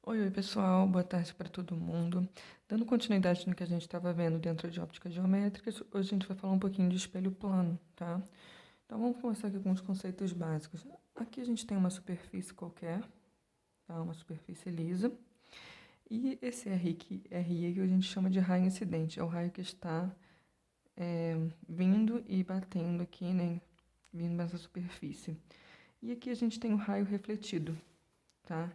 Oi, pessoal, boa tarde para todo mundo. Dando continuidade no que a gente estava vendo dentro de ópticas geométricas, hoje a gente vai falar um pouquinho de espelho plano, tá? Então vamos começar aqui com os conceitos básicos. Aqui a gente tem uma superfície qualquer, tá? Uma superfície lisa. E esse RI que a gente chama de raio incidente, é o raio que está vindo e batendo aqui, né? Vindo nessa superfície. E aqui a gente tem o raio refletido, tá?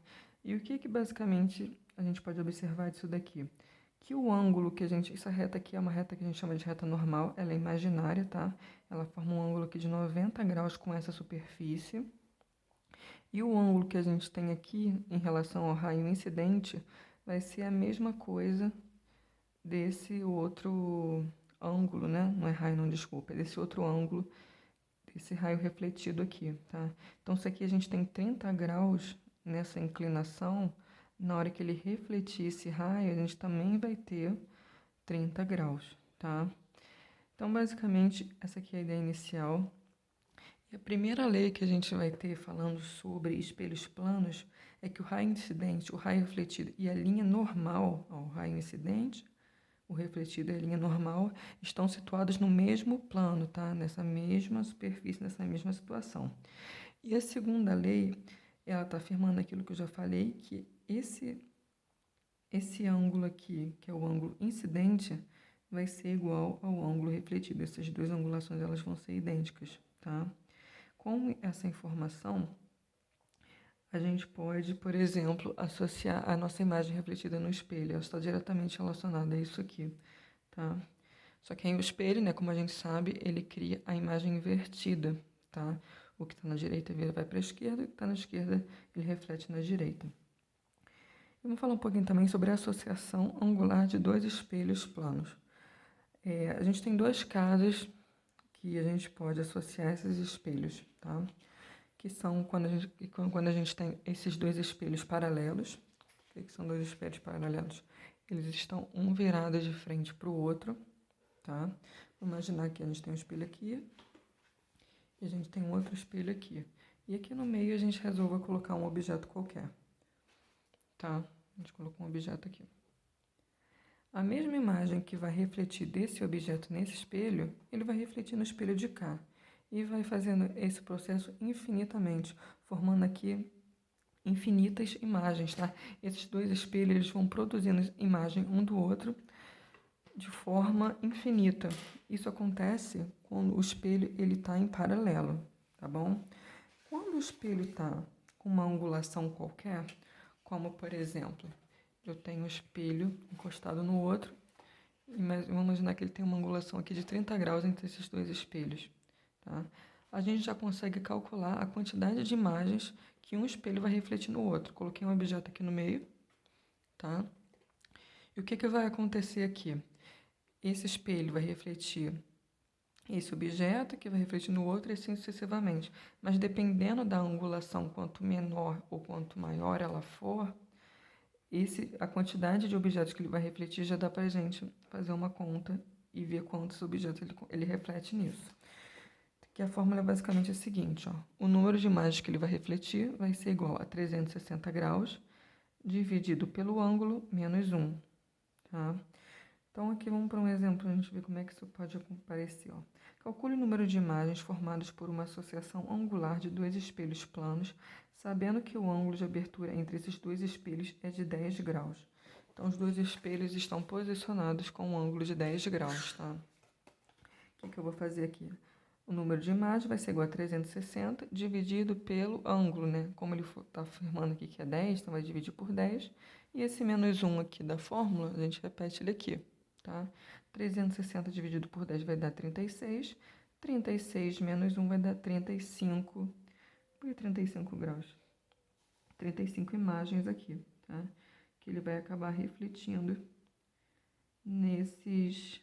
E o que basicamente a gente pode observar disso daqui? Que o ângulo que a gente... Essa reta aqui é uma reta que a gente chama de reta normal, ela é imaginária, tá? Ela forma um ângulo aqui de 90 graus com essa superfície. E o ângulo que a gente tem aqui em relação ao raio incidente vai ser a mesma coisa desse outro ângulo, né? Não é raio, não, desculpa. É desse outro ângulo, desse raio refletido aqui, tá? Então, se aqui a gente tem 30 graus nessa inclinação, na hora que ele refletir esse raio, a gente também vai ter 30 graus, tá? Então, basicamente, essa aqui é a ideia inicial. E a primeira lei que a gente vai ter falando sobre espelhos planos é que o raio incidente, o raio refletido e a linha normal ao raio incidente, o refletido e a linha normal, estão situados no mesmo plano, tá? Nessa mesma superfície, nessa mesma situação. E a segunda lei, ela está afirmando aquilo que eu já falei, que esse ângulo aqui, que é o ângulo incidente, vai ser igual ao ângulo refletido. Essas duas angulações elas vão ser idênticas, tá? Com essa informação, a gente pode, por exemplo, associar a nossa imagem refletida no espelho. Ela está diretamente relacionada a isso aqui, tá? Só que aí o espelho, né, como a gente sabe, ele cria a imagem invertida, tá? O que está na direita vai para a esquerda, o que está na esquerda ele reflete na direita. E vamos falar um pouquinho também sobre a associação angular de dois espelhos planos. A gente tem dois casos que a gente pode associar esses espelhos, tá? Que são quando a gente tem esses dois espelhos paralelos. O que são dois espelhos paralelos? Eles estão um virado de frente para o outro, tá? Vamos imaginar que a gente tem um espelho aqui e a gente tem um outro espelho aqui. E aqui no meio a gente resolve colocar um objeto qualquer, tá? A gente colocou um objeto aqui. A mesma imagem que vai refletir desse objeto nesse espelho, ele vai refletir no espelho de cá. E vai fazendo esse processo infinitamente, formando aqui infinitas imagens, tá? Esses dois espelhos eles vão produzindo imagem um do outro de forma infinita. Isso acontece quando o espelho ele está em paralelo, tá bom? Quando o espelho está com uma angulação qualquer, como por exemplo, eu tenho um espelho encostado no outro, vamos imaginar que ele tem uma angulação aqui de 30 graus entre esses dois espelhos, tá? A gente já consegue calcular a quantidade de imagens que um espelho vai refletir no outro. Coloquei um objeto aqui no meio, tá? E o que vai acontecer aqui? Esse espelho vai refletir esse objeto, que vai refletir no outro, e assim sucessivamente. Mas dependendo da angulação, quanto menor ou quanto maior ela for, a quantidade de objetos que ele vai refletir já dá pra gente fazer uma conta e ver quantos objetos ele reflete nisso. Que a fórmula é basicamente a seguinte, ó. O número de imagens que ele vai refletir vai ser igual a 360 graus dividido pelo ângulo menos 1, tá? Então, aqui vamos para um exemplo para a gente ver como é que isso pode aparecer, ó. Calcule o número de imagens formadas por uma associação angular de dois espelhos planos, sabendo que o ângulo de abertura entre esses dois espelhos é de 10 graus. Então, os dois espelhos estão posicionados com um ângulo de 10 graus, tá? O que eu vou fazer aqui? O número de imagens vai ser igual a 360 dividido pelo ângulo, né? Como ele está afirmando aqui que é 10, então vai dividir por 10. E esse menos 1 aqui da fórmula, a gente repete ele aqui, tá? 360 dividido por 10 vai dar 36. 36 menos 1 vai dar 35. Por que 35 graus? 35 imagens aqui, tá? Que ele vai acabar refletindo nesses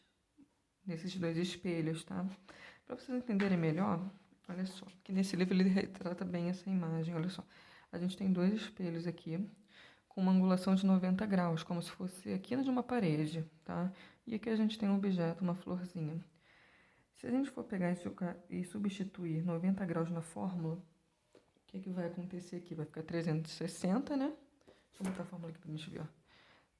dois espelhos, tá? Para vocês entenderem melhor, olha só, que nesse livro ele retrata bem essa imagem, olha só. A gente tem dois espelhos aqui, com uma angulação de 90 graus, como se fosse a quina de uma parede, tá? E aqui a gente tem um objeto, uma florzinha. Se a gente for pegar e substituir 90 graus na fórmula, o que vai acontecer aqui? Vai ficar 360, né? Vou botar a fórmula aqui pra gente ver, ó.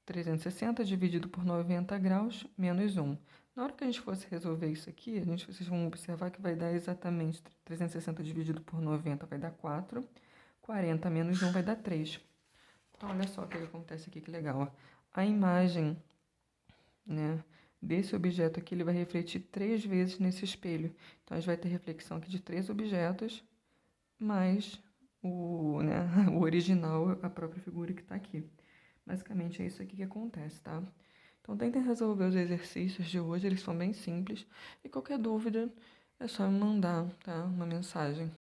360 dividido por 90 graus menos 1. Na hora que a gente fosse resolver isso aqui, vocês vão observar que vai dar exatamente 360 dividido por 90 vai dar 4. 40 menos 1 vai dar 3. Então, olha só o que acontece aqui, que legal. Ó. A imagem, né, desse objeto aqui, ele vai refletir 3 vezes nesse espelho. Então, a gente vai ter reflexão aqui de 3 objetos, mais né, o original, a própria figura que está aqui. Basicamente é isso aqui que acontece, tá? Então tentem resolver os exercícios de hoje, eles são bem simples. E qualquer dúvida é só me mandar, tá? Uma mensagem.